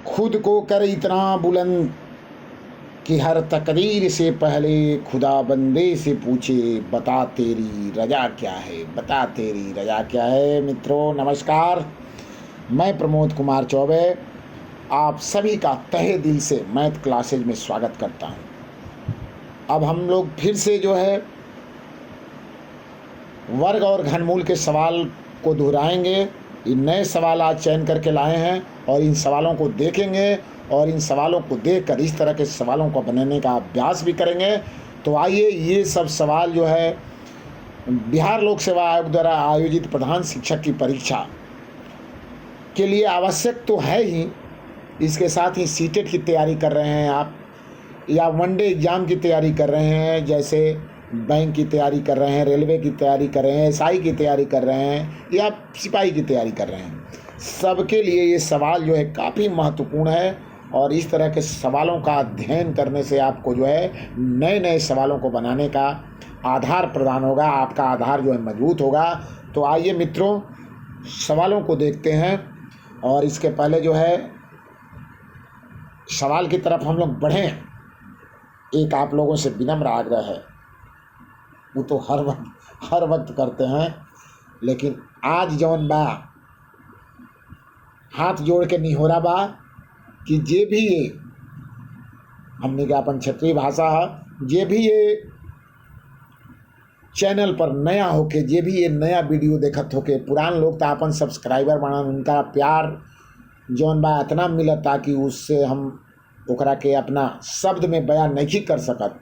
खुद को कर इतना बुलंद कि हर तकदीर से पहले खुदा बंदे से पूछे, बता तेरी रजा क्या है, बता तेरी रजा क्या है। मित्रों नमस्कार, मैं प्रमोद कुमार चौबे आप सभी का तहे दिल से मैथ क्लासेज में स्वागत करता हूं। अब हम लोग फिर से जो है वर्ग और घनमूल के सवाल को दोहराएंगे। इन नए सवाल आज चयन करके लाए हैं और इन सवालों को देखेंगे और इन सवालों को देखकर इस तरह के सवालों को बनाने का अभ्यास भी करेंगे। तो आइए, ये सब सवाल जो है बिहार लोक सेवा आयोग द्वारा आयोजित प्रधान शिक्षक की परीक्षा के लिए आवश्यक तो है ही, इसके साथ ही सीटेट की तैयारी कर रहे हैं आप, या वनडे एग्ज़ाम की तैयारी कर रहे हैं, जैसे बैंक की तैयारी कर रहे हैं, रेलवे की तैयारी कर रहे हैं, एसआई की तैयारी कर रहे हैं, या सिपाही की तैयारी कर रहे हैं, सबके लिए ये सवाल जो है काफ़ी महत्वपूर्ण है। और इस तरह के सवालों का अध्ययन करने से आपको जो है नए नए सवालों को बनाने का आधार प्रदान होगा, आपका आधार जो है मजबूत होगा। तो आइए मित्रों, सवालों को देखते हैं। और इसके पहले जो है सवाल की तरफ हम लोग बढ़ें, एक आप लोगों से विनम्र आग्रह है, वो तो हर वक्त करते हैं, लेकिन आज जौन बा हाथ जोड़ के निहोरा बा कि जे भी ये हमने के अपन क्षेत्रीय भाषा है, जे भी ये चैनल पर नया होके, जे भी ये नया वीडियो देखत होके, पुरान लोग तो अपन सब्सक्राइबर बनान, उनका प्यार जौन बा इतना मिलता कि उससे हम ओकरा के अपना शब्द में बयान नहीं कर सकत।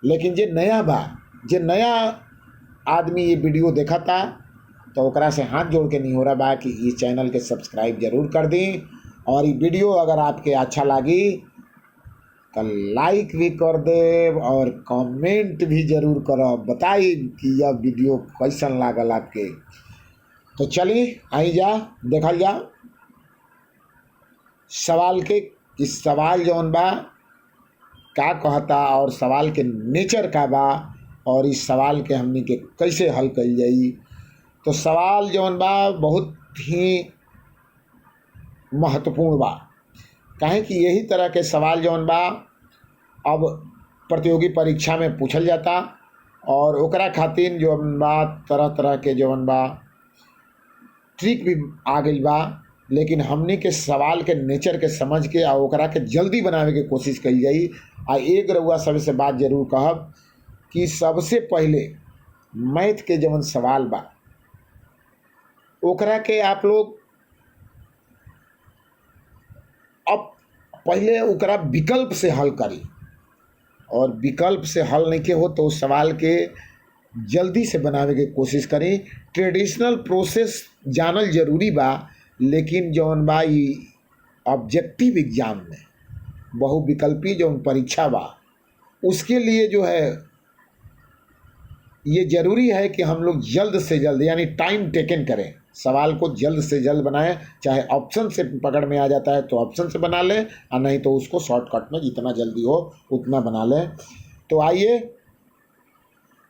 लेकिन जे नया बा, जे नया आदमी ये वीडियो देखा था, तो ओकरा से हाथ जोड़ के नहीं हो रहा बा कि इस चैनल के सब्सक्राइब जरूर कर दी। और ये वीडियो अगर आपके अच्छा लगी तो लाइक भी कर दे और कमेंट भी जरूर करो, बताइए कि यह वीडियो कैसन लागल आपके। तो चलिए आई जा देखल जा सवाल के, इस सवाल जौन बा का कहता और सवाल के नेचर का बा, और इस सवाल के हमनी के कैसे हल कल जाई। तो सवाल जौन बा बहुत ही महत्वपूर्ण बा, काहे कि यही तरह के सवाल जौन बा अब प्रतियोगी परीक्षा में पूछल जाता, और ओकरा खातिर जौन बा तरह तरह के जौन बा ट्रिक भी आ गई बा। लेकिन हमनी के सवाल के नेचर के समझ के और ओकरा के जल्दी बनावे के कोशिश कई जाई। आ एक रउआ सबसे बात जरूर कहब कि सबसे पहले मैथ के जवन सवाल बा ओकरा के आप लोग अब पहले ओकरा विकल्प से हल करी, और विकल्प से हल नहीं के हो तो उस सवाल के जल्दी से बनावे के कोशिश करी। ट्रेडिशनल प्रोसेस जानल जरूरी बा, लेकिन जौन बा ई ऑब्जेक्टिव एग्जाम में बहुविकल्पी जौन परीक्षा बा उसके लिए जो है ये ज़रूरी है कि हम लोग जल्द से जल्द यानी टाइम टेकन करें, सवाल को जल्द से जल्द बनाएं। चाहे ऑप्शन से पकड़ में आ जाता है तो ऑप्शन से बना लें, और नहीं तो उसको शॉर्टकट में जितना जल्दी हो उतना बना लें। तो आइए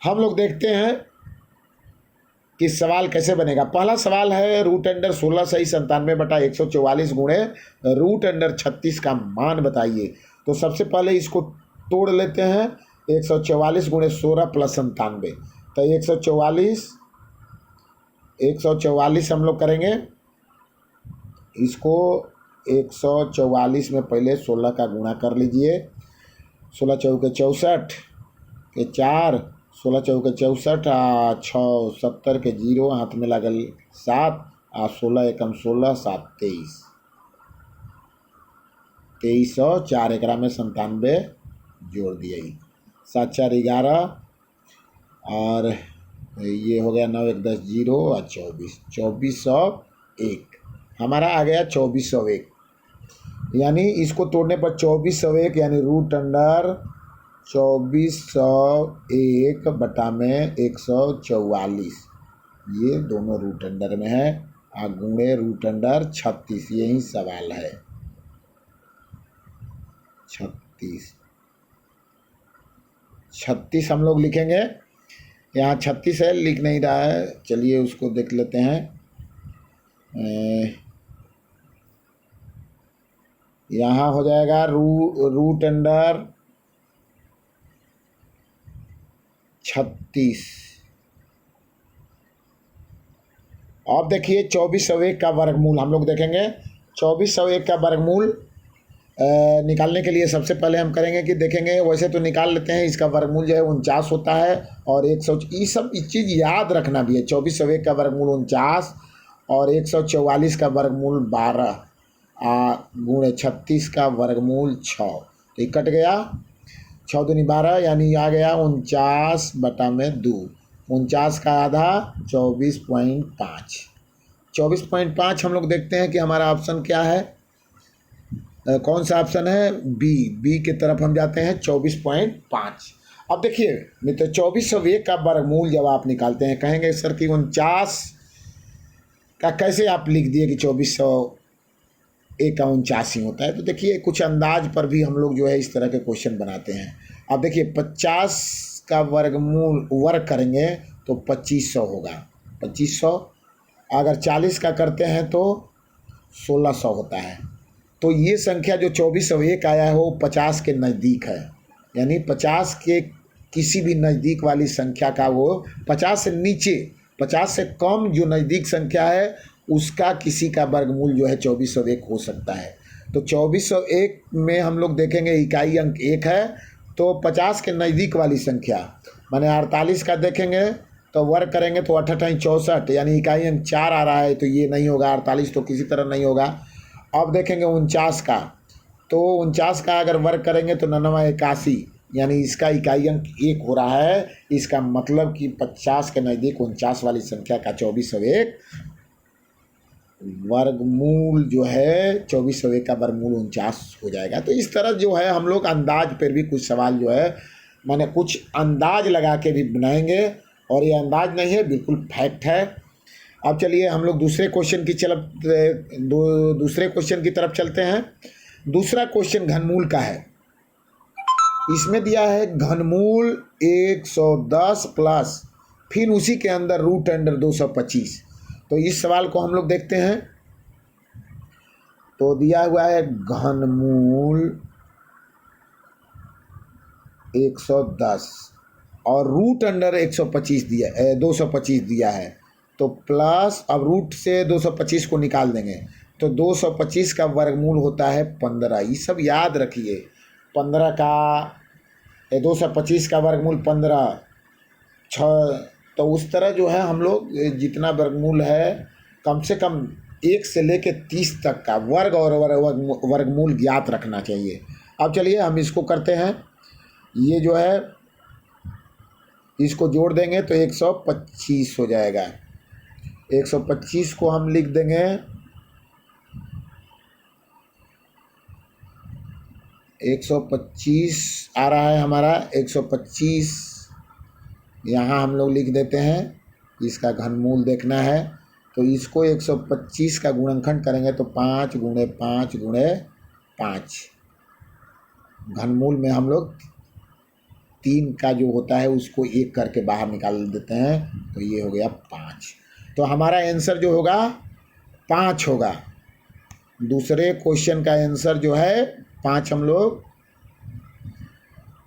हम लोग देखते हैं कि सवाल कैसे बनेगा। पहला सवाल है √16 सही 97/144 गुणे √36 का मान बताइए। तो सबसे पहले इसको तोड़ लेते हैं, 144 गुणे 16 + 97। तो 144 हम लोग करेंगे, इसको 144 में पहले 16 का गुणा कर लीजिए। 16 चौके 64 के 4, 16 चौके 64 आ 6 70 के 0 हाथ में लागल 7 आ 16 एकम 16 7 23 2304 एकरा में 97 जोड़ दिए, 7 4 11 और ये हो गया 9 1 10 0 और 2401 हमारा आ गया 2401। यानी इसको तोड़ने पर 2401 यानी √2401 बटा में 144, ये दोनों रूट अंडर में है, और गुणे √36, यही सवाल है 36 हम लोग लिखेंगे। यहाँ 36 है, लिख नहीं रहा है, चलिए उसको देख लेते हैं। यहाँ हो जाएगा रूट अंडर 36। अब देखिए 2401 का वर्गमूल हम लोग देखेंगे। 2401 का वर्गमूल निकालने के लिए सबसे पहले हम करेंगे कि देखेंगे, वैसे तो निकाल लेते हैं, इसका वर्गमूल जो है 49 होता है और 100, ये सब इस चीज़ याद रखना भी है। 2401 का वर्गमूल 49 और 144 का वर्गमूल 12 गुणे 36 का वर्गमूल 6। तो ये कट गया, 6 दूनी 12 यानी आ गया 49/2। 49 का आधा 24.5। 24.5 हम लोग देखते हैं कि हमारा ऑप्शन क्या है, कौन सा ऑप्शन है, बी की तरफ हम जाते हैं 24.5। अब देखिए मित्र 2401 का वर्गमूल जब आप निकालते हैं, कहेंगे सर कि 49 का कैसे आप लिख दिए कि 2401 का 49 ही होता है। तो देखिए कुछ अंदाज पर भी हम लोग जो है इस तरह के क्वेश्चन बनाते हैं। अब देखिए 50 का वर्गमूल वर्ग करेंगे तो 2500 होगा, 2500। अगर 40 का करते हैं तो 1600 होता है। तो ये संख्या जो 2401 आया है वो 50 के नज़दीक है, यानी 50 के किसी भी नज़दीक वाली संख्या का, वो 50 से नीचे, 50 से कम जो नज़दीक संख्या है उसका किसी का वर्गमूल जो है 2401 हो सकता है। तो 2401 में हम लोग देखेंगे इकाई अंक 1 है, तो 50 के नज़दीक वाली संख्या माने 48 का देखेंगे तो वर्ग करेंगे तो 8 64, यानी इकाई अंक 4 आ रहा है, तो ये नहीं होगा, 48 तो किसी तरह नहीं होगा। अब देखेंगे 49 का, तो 49 का अगर वर्ग करेंगे तो 99 81, यानी इसका इकाई अंक 1 हो रहा है। इसका मतलब कि 50 के नज़दीक 49 वाली संख्या का 2401 वर्गमूल जो है 2401 का वर्गमूल 49 हो जाएगा। तो इस तरह जो है हम लोग अंदाज पर भी कुछ सवाल जो है माने कुछ अंदाज लगा के भी बनाएंगे, और ये अंदाज नहीं है, बिल्कुल फैक्ट है। अब चलिए हम लोग दूसरे क्वेश्चन की तरफ चलते हैं। दूसरा क्वेश्चन घनमूल का है। इसमें दिया है घनमूल 110 प्लस फिर उसी के अंदर रूट अंडर 225। तो इस सवाल को हम लोग देखते हैं। तो दिया हुआ है घनमूल 110 और रूट अंडर 125 दिया 225 दिया है, तो प्लस, अब रूट से 225 को निकाल देंगे तो 225 का वर्गमूल होता है 15। ये सब याद रखिए, 15 का 225 का वर्गमूल 15 6। तो उस तरह जो है हम लोग जितना वर्गमूल है कम से कम 1 से लेकर 30 तक का वर्ग और वर्गमूल ज्ञात रखना चाहिए। अब चलिए हम इसको करते हैं। ये जो है इसको जोड़ देंगे तो 125 हो जाएगा। 125 को हम लिख देंगे 125 आ रहा है हमारा 125, यहाँ हम लोग लिख देते हैं। इसका घनमूल देखना है तो इसको 125 का गुणनखंड करेंगे तो 5 गुणे 5 गुणे 5। घनमूल में हम लोग 3 का जो होता है उसको 1 करके बाहर निकाल देते हैं, तो ये हो गया 5। तो हमारा आंसर जो होगा 5 होगा। दूसरे क्वेश्चन का आंसर जो है 5, हम लोग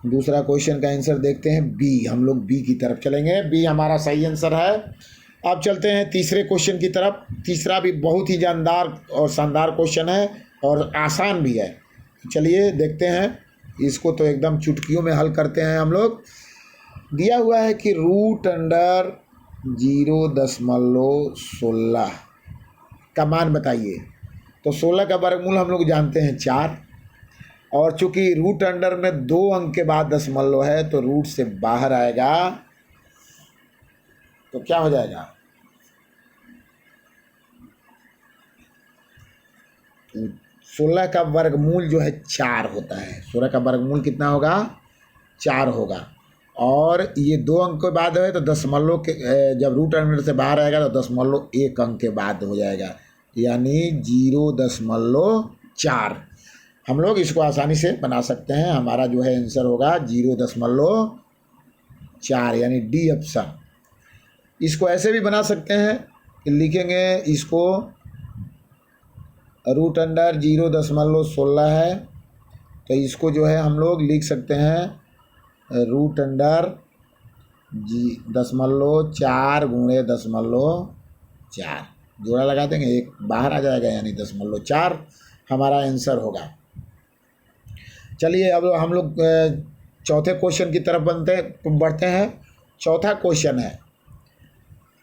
दूसरा क्वेश्चन का आंसर देखते हैं बी। हम लोग बी की तरफ चलेंगे, बी हमारा सही आंसर है। अब चलते हैं तीसरे क्वेश्चन की तरफ। तीसरा भी बहुत ही जानदार और शानदार क्वेश्चन है और आसान भी है। चलिए देखते हैं, इसको तो एकदम चुटकियों में हल करते हैं हम लोग। दिया हुआ है कि रूट अंडर 0.16 का मान बताइए। तो 16 का वर्गमूल हम लोग जानते हैं 4, और चूंकि रूट अंडर में 2 अंक के बाद दशमलव है तो रूट से बाहर आएगा, तो क्या हो जाएगा, 16 का वर्गमूल जो है 4 होता है। 16 का वर्गमूल कितना होगा, 4 होगा। और ये 2 अंक के बाद है तो दशमलव के, जब रूट अंडर से बाहर आएगा तो 1 अंक के बाद हो जाएगा, यानी 0.4। हम लोग इसको आसानी से बना सकते हैं। हमारा जो है आंसर होगा 0.4, यानी डी ऑप्शन। इसको ऐसे भी बना सकते हैं कि लिखेंगे इसको रूट अंडर 0.16 है, तो इसको जो है हम लोग लिख सकते हैं रूट अंडर 0.4 गुणे 0.4, जोड़ा लगा देंगे, एक बाहर आ जाएगा, यानी 0.4 हमारा आंसर होगा। चलिए अब हम लोग चौथे क्वेश्चन की तरफ बढ़ते हैं। चौथा क्वेश्चन है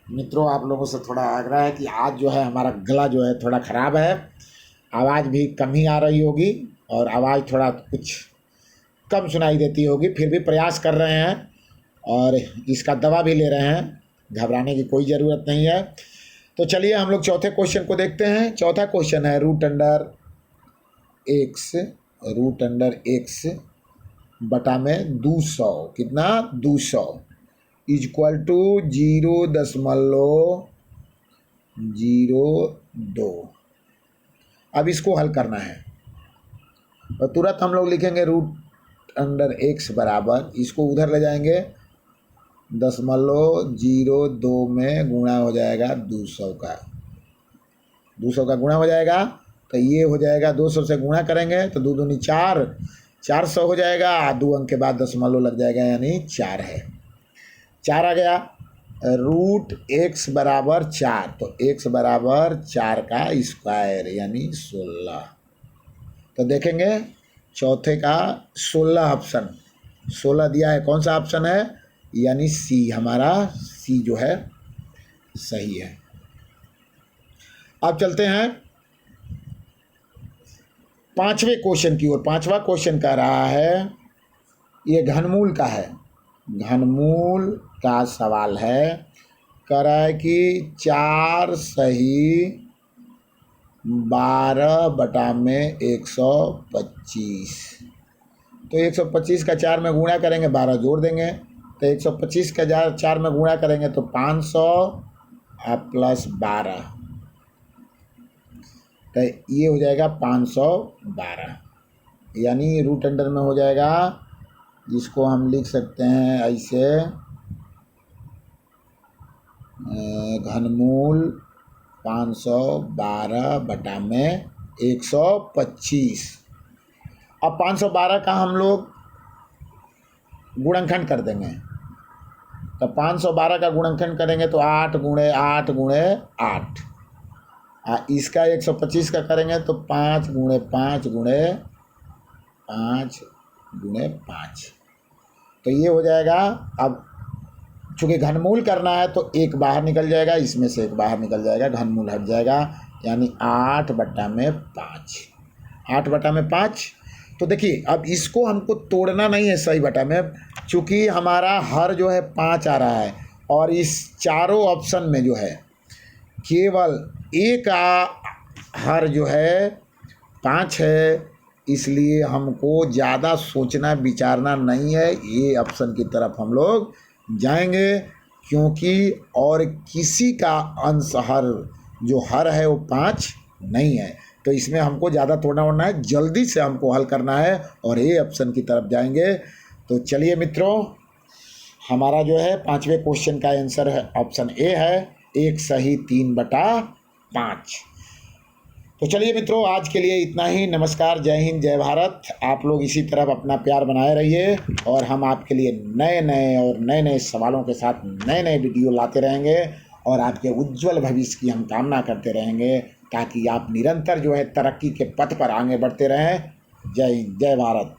मित्रों, आप लोगों से थोड़ा आग्रह है कि आज जो है हमारा गला जो है थोड़ा ख़राब है, आवाज़ भी कम ही आ रही होगी और आवाज़ थोड़ा कुछ कम सुनाई देती होगी, फिर भी प्रयास कर रहे हैं और इसका दवा भी ले रहे हैं, घबराने की कोई ज़रूरत नहीं है। तो चलिए हम लोग चौथे क्वेश्चन को देखते हैं। चौथा क्वेश्चन है रूट अंडर एक्स बटा में 200, कितना 200 इक्वल टू 0.02। अब इसको हल करना है और तुरंत हम लोग लिखेंगे रूट अंडर एक्स बराबर, इसको उधर ले जाएंगे 0.02 में गुणा हो जाएगा 200 का, 200 का गुणा हो जाएगा, तो ये हो जाएगा 200 से गुणा करेंगे तो 2 दूनी 4, 400 हो जाएगा, 2 अंक के बाद दशमलव लग जाएगा, यानी 4 है, 4 आ गया। रूट एक्स बराबर 4, तो एक्स बराबर 4 का स्क्वायर यानी 16। तो देखेंगे चौथे का 16 ऑप्शन, 16 दिया है, कौन सा ऑप्शन है, यानी सी, हमारा सी जो है सही है। अब चलते हैं पांचवें क्वेश्चन की ओर। पांचवा क्वेश्चन कह रहा है, ये घनमूल का है, घनमूल का सवाल है, कह रहा है कि 4 सही 12 बटा में 125, तो 125 का 4 में गुणा करेंगे, 12 जोड़ देंगे, तो 125 का 4 में गुणा करेंगे तो 500 प्लस 12, तो ये हो जाएगा 512, यानी रूट अंडर में हो जाएगा, जिसको हम लिख सकते हैं ऐसे, घनमूल 512 बटा में 125। अब 512 का हम लोग गुणनखंड कर देंगे, तो 512 का गुणनखंड करेंगे तो 8 गुणे 8 गुणे 8, इसका 125 का करेंगे तो 5 गुणे 5 गुणे 5 गुणे 5, तो ये हो जाएगा। अब चूँकि घनमूल करना है तो एक बाहर निकल जाएगा, इसमें से एक बाहर निकल जाएगा, घनमूल हट जाएगा, यानी 8 बटा में 5, 8 बटा में 5। तो देखिए अब इसको हमको तोड़ना नहीं है सही बटा में, चूँकि हमारा हर जो है 5 आ रहा है और इस चारों ऑप्शन में जो है केवल एक हर जो है 5 है, इसलिए हमको ज़्यादा सोचना विचारना नहीं है, ये ऑप्शन की तरफ हम लोग जाएंगे, क्योंकि और किसी का अंश हर जो हर है वो 5 नहीं है, तो इसमें हमको ज़्यादा तोड़ना वोड़ना है, जल्दी से हमको हल करना है और ये ऑप्शन की तरफ जाएंगे। तो चलिए मित्रों, हमारा जो है पांचवें क्वेश्चन का आंसर है ऑप्शन ए है, 1 सही 3 बटा 5। तो चलिए मित्रों, आज के लिए इतना ही। नमस्कार, जय हिंद, जय भारत। आप लोग इसी तरफ अपना प्यार बनाए रहिए और हम आपके लिए नए नए सवालों के साथ नए नए वीडियो लाते रहेंगे और आपके उज्जवल भविष्य की हम कामना करते रहेंगे, ताकि आप निरंतर जो है तरक्की के पथ पर आगे बढ़ते रहें। जय हिंद, जय भारत।